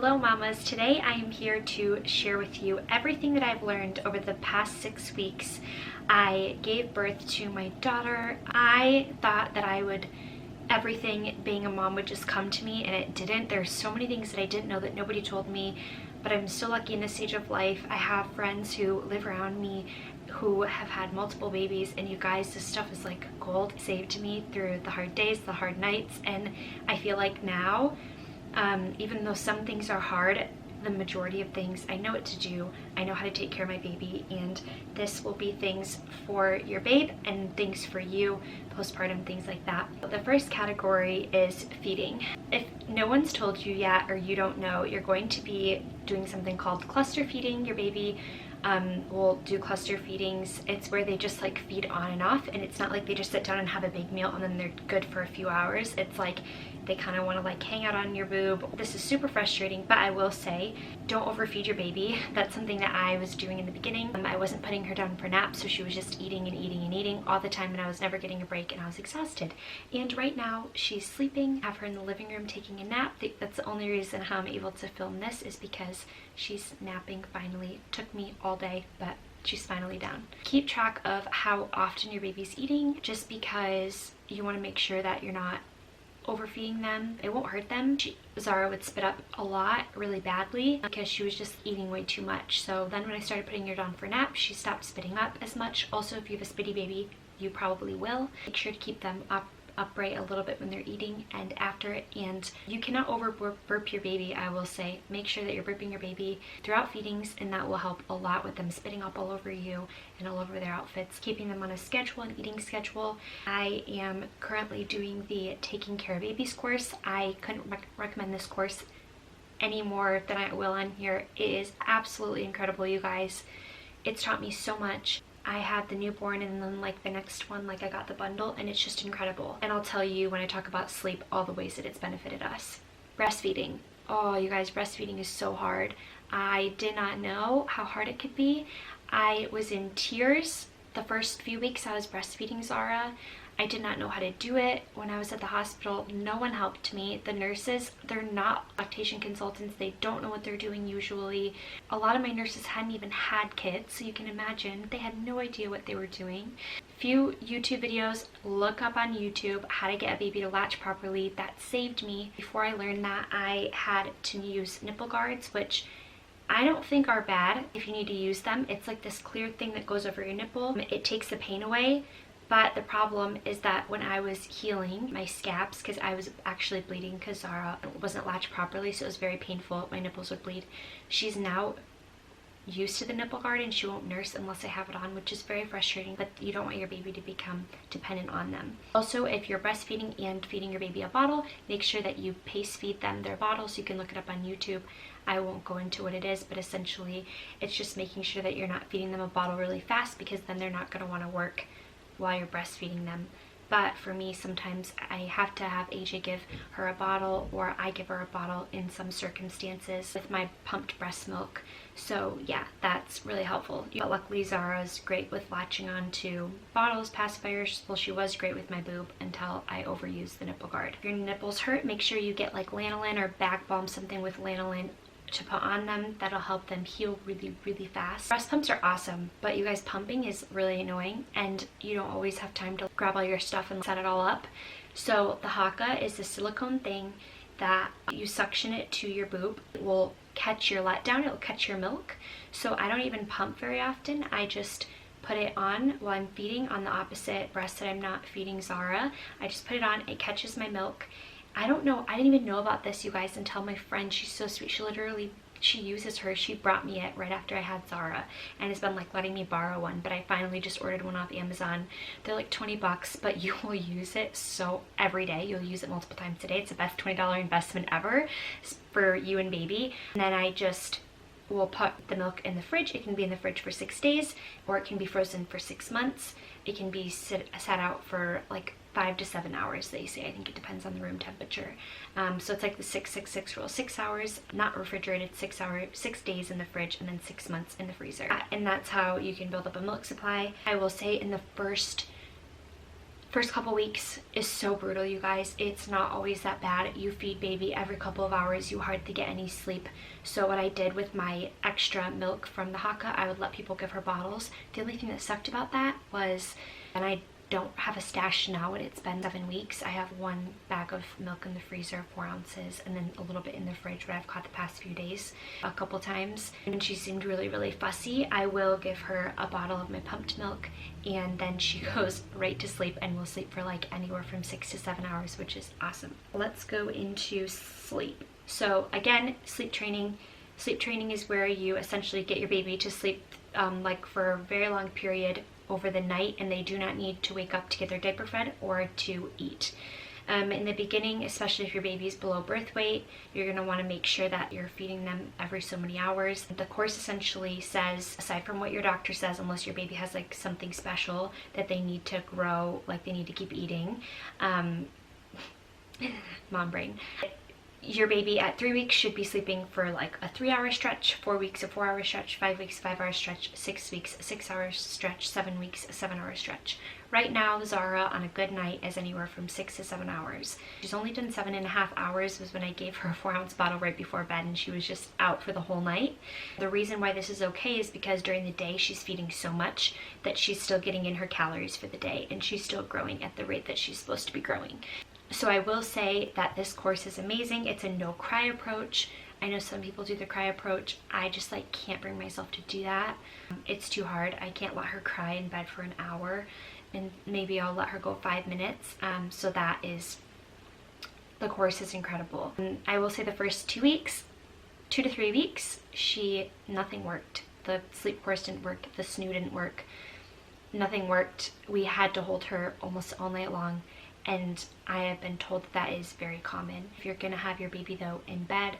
Hello mamas, today I am here to share with you everything that I've learned over the past 6 weeks. I gave birth to my daughter. I thought that everything being a mom would just come to me, and it didn't. There's so many things that I didn't know that nobody told me, but I'm so lucky in this stage of life. I have friends who live around me who have had multiple babies, and you guys, this stuff is like gold. It saved me through the hard days, the hard nights, and I feel like now, even though some things are hard, the majority of things I know what to do. I know how to take care of my baby, and this will be things for your babe and things for you, postpartum, things like that. The first category is feeding. If no one's told you yet or you don't know, you're going to be doing something called cluster feeding. Your baby will do cluster feedings. It's where they just like feed on and off, and it's not like they just sit down and have a big meal and then they're good for a few hours. It's like they kind of want to like hang out on your boob. This is super frustrating, but I will say, don't overfeed your baby. That's something that I was doing in the beginning. I wasn't putting her down for naps, so she was just eating and eating and eating all the time, and I was never getting a break, and I was exhausted. And right now she's sleeping. I have her in the living room taking a nap. That's the only reason how I'm able to film this, is because she's napping finally. It took me all day, but she's finally down. Keep track of how often your baby's eating, just because you want to make sure that you're not overfeeding them. It won't hurt them. Zara would spit up a lot really badly because she was just eating way too much. So then when I started putting her down for naps, she stopped spitting up as much. Also, if you have a spitty baby, you probably will. Make sure to keep them upright a little bit when they're eating and after it. And you cannot over burp your baby. I will say, make sure that you're burping your baby throughout feedings, and that will help a lot with them spitting up all over you and all over their outfits. Keeping them on a schedule, an eating schedule. I am currently doing the Taking Care of Babies course. I couldn't recommend this course any more than I will on here. It is absolutely incredible, you guys. It's taught me so much. I had the newborn, and then like the next one, like I got the bundle, and it's just incredible. And I'll tell you when I talk about sleep all the ways that it's benefited us. Breastfeeding. Oh, you guys, breastfeeding is so hard. I did not know how hard it could be. I was in tears the first few weeks I was breastfeeding Zara. I did not know how to do it. When I was at the hospital, no one helped me. The nurses, they're not lactation consultants. They don't know what they're doing usually. A lot of my nurses hadn't even had kids, so you can imagine they had no idea what they were doing. Few YouTube videos, look up on YouTube how to get a baby to latch properly. That saved me. Before I learned that, I had to use nipple guards, which I don't think are bad if you need to use them. It's like this clear thing that goes over your nipple. It takes the pain away. But the problem is that when I was healing my scabs, because I was actually bleeding because Zara wasn't latched properly, so it was very painful. My nipples would bleed. She's now used to the nipple guard, and she won't nurse unless I have it on, which is very frustrating, but you don't want your baby to become dependent on them. Also, if you're breastfeeding and feeding your baby a bottle, make sure that you pace feed them their bottles. You can look it up on YouTube. I won't go into what it is, but essentially it's just making sure that you're not feeding them a bottle really fast, because then they're not going to want to work while you're breastfeeding them. But for me, sometimes I have to have AJ give her a bottle, or I give her a bottle in some circumstances with my pumped breast milk. So yeah, that's really helpful. But luckily Zara's great with latching on to bottles, pacifiers. Well, she was great with my boob until I overused the nipple guard. If your nipples hurt, make sure you get like lanolin or back balm, something with lanolin to put on them. That'll help them heal really, really fast. Breast pumps are awesome, but you guys, pumping is really annoying, and you don't always have time to grab all your stuff and set it all up. So the Haakaa is the silicone thing that you suction it to your boob. It will catch your letdown, it will catch your milk. So I don't even pump very often. I just put it on while I'm feeding on the opposite breast that I'm not feeding Zara. I just put it on, it catches my milk. I don't know, I didn't even know about this, you guys, until my friend, she's so sweet, she uses her, she brought me it right after I had Zara, and has been like letting me borrow one, but I finally just ordered one off Amazon. They're like 20 bucks, but you will use it so every day. You'll use it multiple times a day. It's the best $20 investment ever for you and baby. And then I just will put the milk in the fridge. It can be in the fridge for 6 days, or it can be frozen for 6 months. It can be sat out for like 5 to 7 hours, they say. I think it depends on the room temperature. So it's like the 6-6-6 rule. 6 hours, not refrigerated, 6 days in the fridge, and then 6 months in the freezer. And that's how you can build up a milk supply. I will say in the first First couple weeks is so brutal, you guys. It's not always that bad. You feed baby every couple of hours, you hardly get any sleep. So what I did with my extra milk from the Haka, I would let people give her bottles. The only thing that sucked about that was, and I don't have a stash now and it's been 7 weeks, I have one bag of milk in the freezer, 4 ounces, and then a little bit in the fridge, what I've caught the past few days a couple times. And she seemed really fussy. I will give her a bottle of my pumped milk, and then she goes right to sleep and will sleep for like anywhere from 6 to 7 hours, which is awesome. Let's go into sleep. So again, sleep training. Sleep training is where you essentially get your baby to sleep like for a very long period over the night, and they do not need to wake up to get their diaper fed or to eat. In the beginning, especially if your baby is below birth weight, you're going to want to make sure that you're feeding them every so many hours. The course essentially says, aside from what your doctor says, unless your baby has like something special that they need to grow, like they need to keep eating, mom brain, your baby at 3 weeks should be sleeping for like a 3-hour stretch, 4 weeks a 4-hour stretch, 5 weeks 5-hour stretch, 6 weeks a 6-hour stretch, 7 weeks a 7-hour stretch. Right now, Zara on a good night is anywhere from 6 to 7 hours. She's only done 7.5 hours was when I gave her a 4-ounce bottle right before bed, and she was just out for the whole night. The reason why this is okay is because during the day she's feeding so much that she's still getting in her calories for the day, and she's still growing at the rate that she's supposed to be growing. So I will say that this course is amazing. It's a no cry approach. I know some people do the cry approach. I just like can't bring myself to do that. It's too hard. I can't let her cry in bed for an hour, and maybe I'll let her go 5 minutes. So that is, the course is incredible. And I will say the first 2 weeks, 2 to 3 weeks, nothing worked. The sleep course didn't work. The snoo didn't work. Nothing worked. We had to hold her almost all night long. And I have been told that that is very common. If you're gonna have your baby though in bed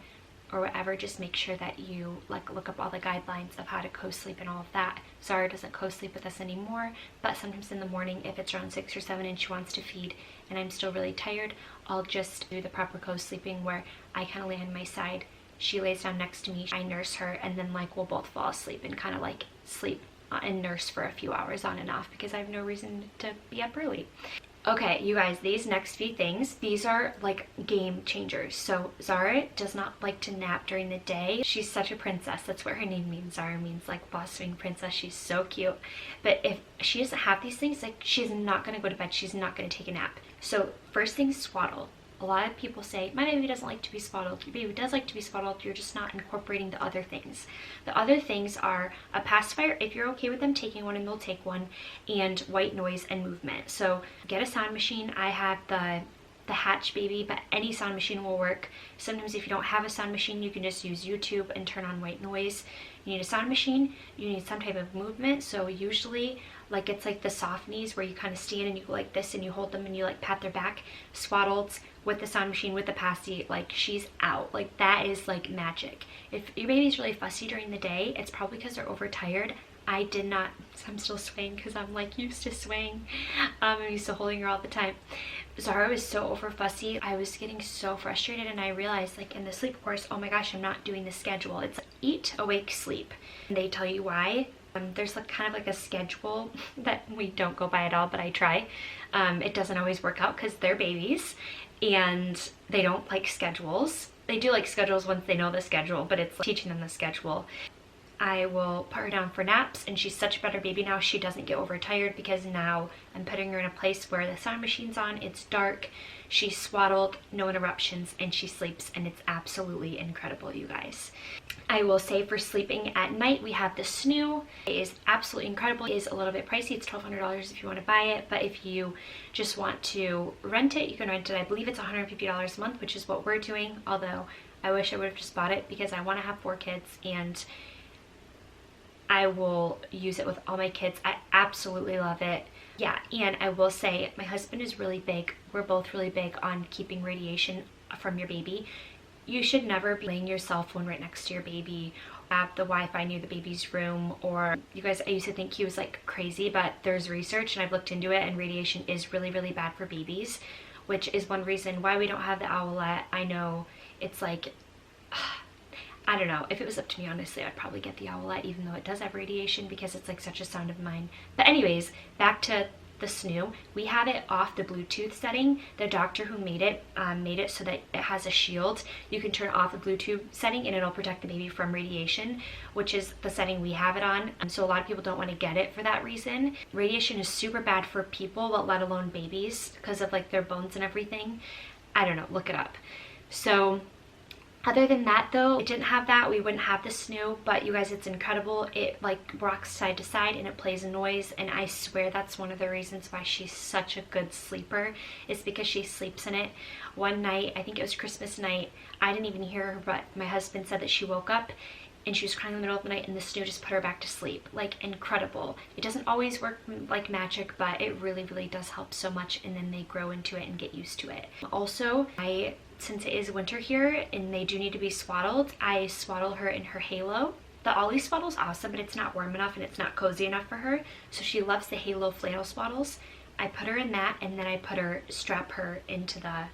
or whatever, just make sure that you like look up all the guidelines of how to co-sleep and all of that. Zara doesn't co-sleep with us anymore, but sometimes in the morning, if it's around 6 or 7 and she wants to feed and I'm still really tired, I'll just do the proper co-sleeping where I kind of lay on my side, she lays down next to me, I nurse her, and then like we'll both fall asleep and kind of like sleep and nurse for a few hours on and off because I have no reason to be up early. Okay, you guys, these next few things, these are like game changers. So Zara does not like to nap during the day. She's such a princess. That's what her name means. Zara means like blossoming princess. She's so cute. But if she doesn't have these things, like she's not going to go to bed. She's not going to take a nap. So first thing, swaddle. A lot of people say, my baby doesn't like to be swaddled. Your baby does like to be swaddled, you're just not incorporating the other things. The other things are a pacifier, if you're okay with them taking one, and they'll take one, and white noise and movement. So get a sound machine. I have the Hatch Baby, but any sound machine will work. Sometimes if you don't have a sound machine, you can just use YouTube and turn on white noise. You need a sound machine, you need some type of movement. So usually like it's like the soft knees where you kind of stand and you go like this and you hold them and you like pat their back. Swaddled with the sound machine, with the passy, like she's out. Like that is like magic. If your baby's really fussy during the day, it's probably because they're overtired. I did not, I'm still swaying because I'm like used to swaying. I'm used to holding her all the time. Zara was so over fussy. I was getting so frustrated, and I realized like in the sleep course, oh my gosh, I'm not doing the schedule. It's eat, awake, sleep. And they tell you why. There's like kind of like a schedule that we don't go by at all, but I try. It doesn't always work out because they're babies and they don't like schedules. They do like schedules once they know the schedule, but it's like teaching them the schedule. I will put her down for naps, and she's such a better baby now. She doesn't get overtired because now I'm putting her in a place where the sound machine's on, it's dark, she's swaddled, no interruptions, and she sleeps, and it's absolutely incredible, you guys. I will say for sleeping at night, we have the snoo. It is absolutely incredible. It is a little bit pricey. It's $1,200 if you want to buy it, but if you just want to rent it, you can rent it. I believe it's $150 a month, which is what we're doing, although I wish I would have just bought it because I want to have 4 kids, and I will use it with all my kids. I absolutely love it. Yeah, and I will say my husband is really big. We're both really big on keeping radiation from your baby. You should never be laying your cell phone right next to your baby, have the Wi-Fi near the baby's room, or you guys, I used to think he was like crazy, but there's research and I've looked into it, and radiation is really, really bad for babies, which is one reason why we don't have the Owlette. I know it's like, I don't know. If it was up to me, honestly, I'd probably get the Owlette, even though it does have radiation, because it's like such a sound of mine. But anyways, back to the snoo. We have it off the Bluetooth setting. The doctor who made it so that it has a shield. You can turn off the Bluetooth setting and it'll protect the baby from radiation, which is the setting we have it on. So a lot of people don't want to get it for that reason. Radiation is super bad for people, but let alone babies, because of like their bones and everything. I don't know, look it up. So other than that though, it didn't have that, we wouldn't have the snoo, but you guys, it's incredible. It like rocks side to side and it plays a noise, and I swear that's one of the reasons why she's such a good sleeper, is because she sleeps in it. One night, I think it was Christmas night, I didn't even hear her, but my husband said that she woke up and she was crying in the middle of the night and the snoo just put her back to sleep. Like, incredible. It doesn't always work like magic, but it really, really does help so much, and then they grow into it and get used to it. Also, since it is winter here and they do need to be swaddled, I swaddle her in her halo. The Ollie swaddle's awesome, but it's not warm enough and it's not cozy enough for her, so she loves the halo flannel swaddles. I put her in that, and then I strap her into the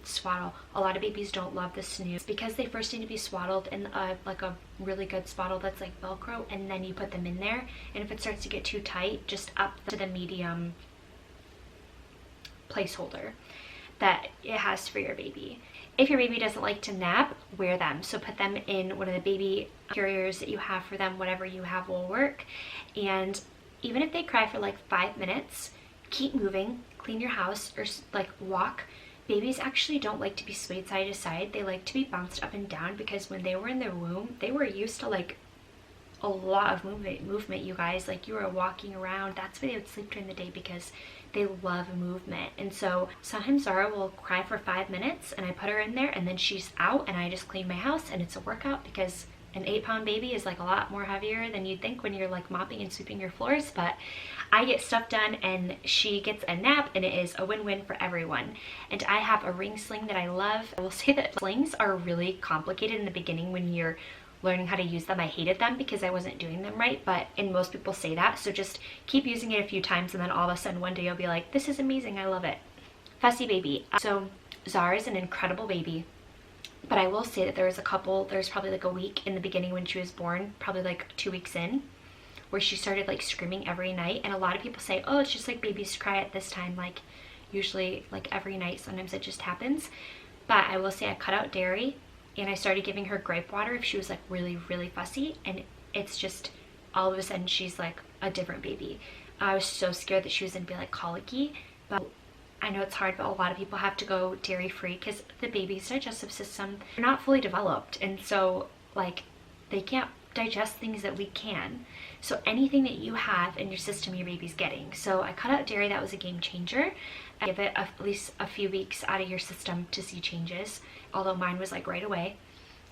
swaddle. A lot of babies don't love the snoo because they first need to be swaddled in like a really good swaddle that's like Velcro, and then you put them in there, and if it starts to get too tight, just up to the medium placeholder that it has for your baby. If your baby doesn't like to nap, wear them. So put them in one of the baby carriers that you have for them. Whatever you have will work. And even if they cry for like 5 minutes, keep moving, clean your house, or like walk. Babies actually don't like to be swayed side to side. They like to be bounced up and down, because when they were in their womb, they were used to like a lot of movement, you guys. Like, you were walking around. That's why they would sleep during the day, because they love movement. And so sometimes Zara will cry for 5 minutes and I put her in there, and then she's out and I just clean my house, and it's a workout, because an 8-pound baby is like a lot more heavier than you'd think when you're like mopping and sweeping your floors. But I get stuff done and she gets a nap, and it is a win-win for everyone. And I have a ring sling that I love. I will say that slings are really complicated in the beginning when you're learning how to use them. I hated them because I wasn't doing them right, and most people say that, so just keep using it a few times, and then all of a sudden one day you'll be like, this is amazing, I love it. Fussy baby. So Zara is an incredible baby, but I will say that there's probably like a week in the beginning when she was born, probably like 2 weeks in, where she started like screaming every night. And a lot of people say, oh, it's just like babies cry at this time, like usually like every night. Sometimes it just happens. But I will say I cut out dairy, and I started giving her grape water if she was like really, really fussy, and it's just all of a sudden she's like a different baby. I was so scared that she was gonna be like colicky, but I know it's hard, but a lot of people have to go dairy free because the baby's digestive system, they're not fully developed, and so like they can't digest things that we can. So anything that you have in your system, your baby's getting. So I cut out dairy. That was a game changer. I give it at least a few weeks out of your system to see changes, although mine was like right away.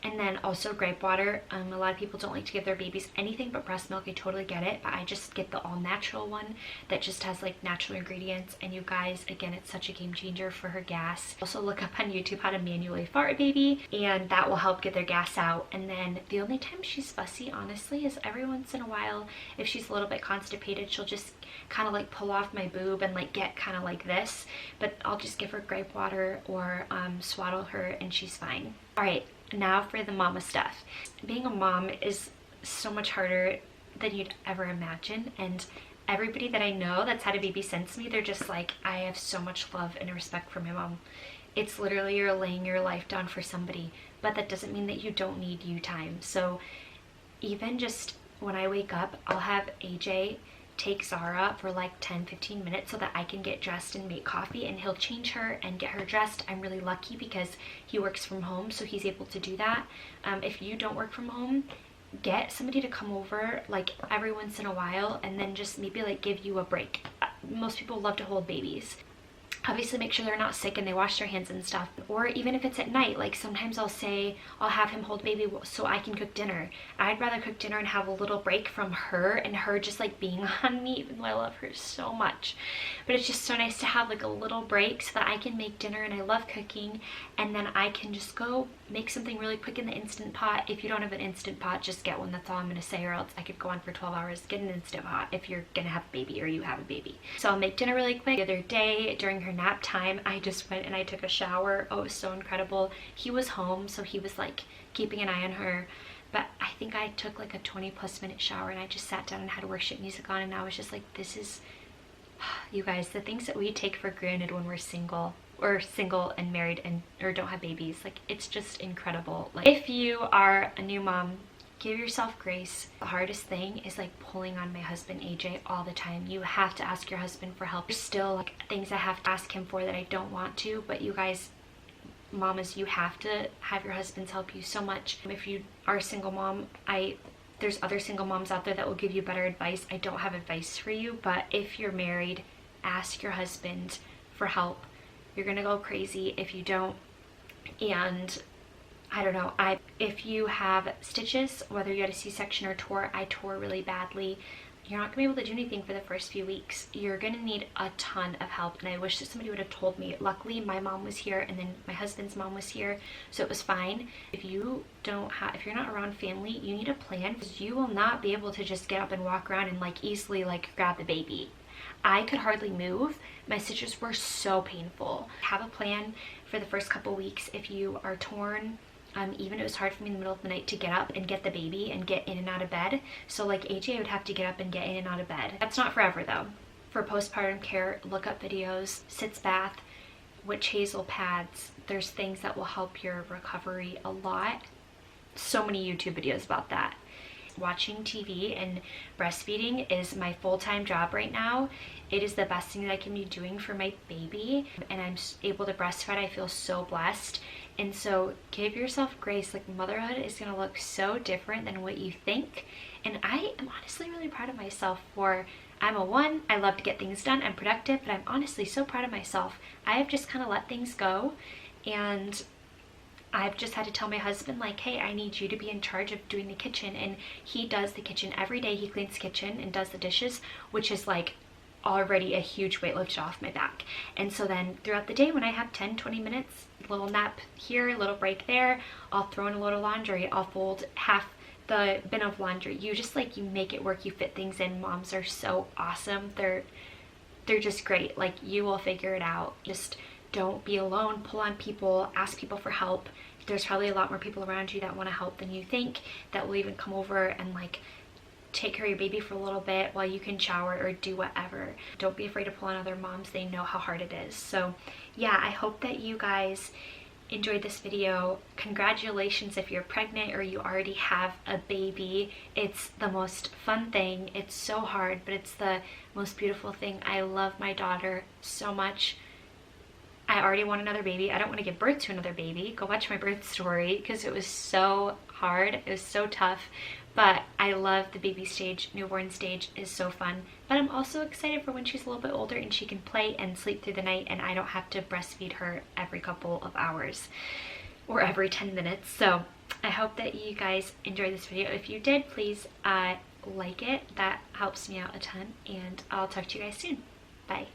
And then also grape water. A lot of people don't like to give their babies anything but breast milk. I totally get it, but I just get the all natural one that just has like natural ingredients. And you guys, again, it's such a game changer for her gas. Also look up on YouTube how to manually fart a baby, and that will help get their gas out. And then the only time she's fussy, honestly, is every once in a while. If she's a little bit constipated, she'll just kind of like pull off my boob and like get kind of like this, but I'll just give her grape water or swaddle her and she's fine. All right, now for the mama stuff. Being a mom is so much harder than you'd ever imagine, and everybody that I know that's had a baby since me, they're just like, I have so much love and respect for my mom. It's literally you're laying your life down for somebody, but that doesn't mean that you don't need you time. So even just when I wake up, I'll have AJ take Zara for like 10-15 minutes so that I can get dressed and make coffee, and he'll change her and get her dressed. I'm really lucky because he works from home, so he's able to do that. If you don't work from home, get somebody to come over like every once in a while, and then just maybe like give you a break. Most people love to hold babies. Obviously make sure they're not sick and they wash their hands and stuff. Or even if it's at night, like sometimes I'll have him hold baby so I can cook dinner. I'd rather cook dinner and have a little break from her and her just like being on me, even though I love her so much. But it's just so nice to have like a little break so that I can make dinner, and I love cooking, and then I can just go make something really quick in the Instant Pot. If you don't have an Instant Pot, just get one. That's all I'm gonna say, or else I could go on for 12 hours. Get an Instant Pot if you're gonna have a baby or you have a baby. So I'll make dinner really quick. The other day during her nap time, I just went and I took a shower. Oh, it was so incredible. He was home, so he was like keeping an eye on her, but I think I took like a 20+ minute shower, and I just sat down and had worship music on, and I was just like, this is You guys, the things that we take for granted when we're single or single and married and or don't have babies, like it's just incredible. Like if you are a new mom, give yourself grace. The hardest thing is like pulling on my husband AJ all the time. You have to ask your husband for help. There's still like things I have to ask him for that I don't want to, but you guys, mamas, you have to have your husbands help you so much. If you are a single mom, there's other single moms out there that will give you better advice. I don't have advice for you, but if you're married, ask your husband for help. You're gonna go crazy if you don't. And I don't know, if you have stitches, whether you had a C-section or tore, I tore really badly, you're not gonna be able to do anything for the first few weeks. You're gonna need a ton of help, and I wish that somebody would have told me. Luckily, my mom was here, and then my husband's mom was here, so it was fine. If you're not around family, you need a plan, because you will not be able to just get up and walk around and like easily like grab the baby. I could hardly move. My stitches were so painful. Have a plan for the first couple weeks if you are torn. Even it was hard for me in the middle of the night to get up and get the baby and get in and out of bed. So like AJ would have to get up and get in and out of bed. That's not forever though. For postpartum care, look up videos, sitz bath, witch hazel pads. There's things that will help your recovery a lot. So many YouTube videos about that. Watching TV and breastfeeding is my full-time job right now. It is the best thing that I can be doing for my baby, and I'm able to breastfeed. I feel so blessed. And so give yourself grace. Like, motherhood is gonna look so different than what you think. And I am honestly really proud of myself for, I'm a one, I love to get things done, I'm productive, but I'm honestly so proud of myself. I have just kind of let things go, and I've just had to tell my husband, like, hey, I need you to be in charge of doing the kitchen. And he does the kitchen every day. He cleans the kitchen and does the dishes, which is like already a huge weight lifted off my back. And so then throughout the day, when I have 10-20 minutes, little nap here, a little break there, I'll throw in a load of laundry, I'll fold half the bin of laundry. You just like, you make it work, you fit things in. Moms are so awesome. They're just great. Like, you will figure it out. Just don't be alone. Pull on people, ask people for help. There's probably a lot more people around you that want to help than you think, that will even come over and like take care of your baby for a little bit while you can shower or do whatever. Don't be afraid to pull on other moms. They know how hard it is. So yeah, I hope that you guys enjoyed this video. Congratulations if you're pregnant or you already have a baby. It's the most fun thing. It's so hard, but it's the most beautiful thing. I love my daughter so much. I already want another baby. I don't want to give birth to another baby. Go watch my birth story, because it was so hard. It was so tough. But I love the baby stage. Newborn stage is so fun. But I'm also excited for when she's a little bit older and she can play and sleep through the night, and I don't have to breastfeed her every couple of hours or every 10 minutes. So I hope that you guys enjoyed this video. If you did, please like it. That helps me out a ton. And I'll talk to you guys soon. Bye.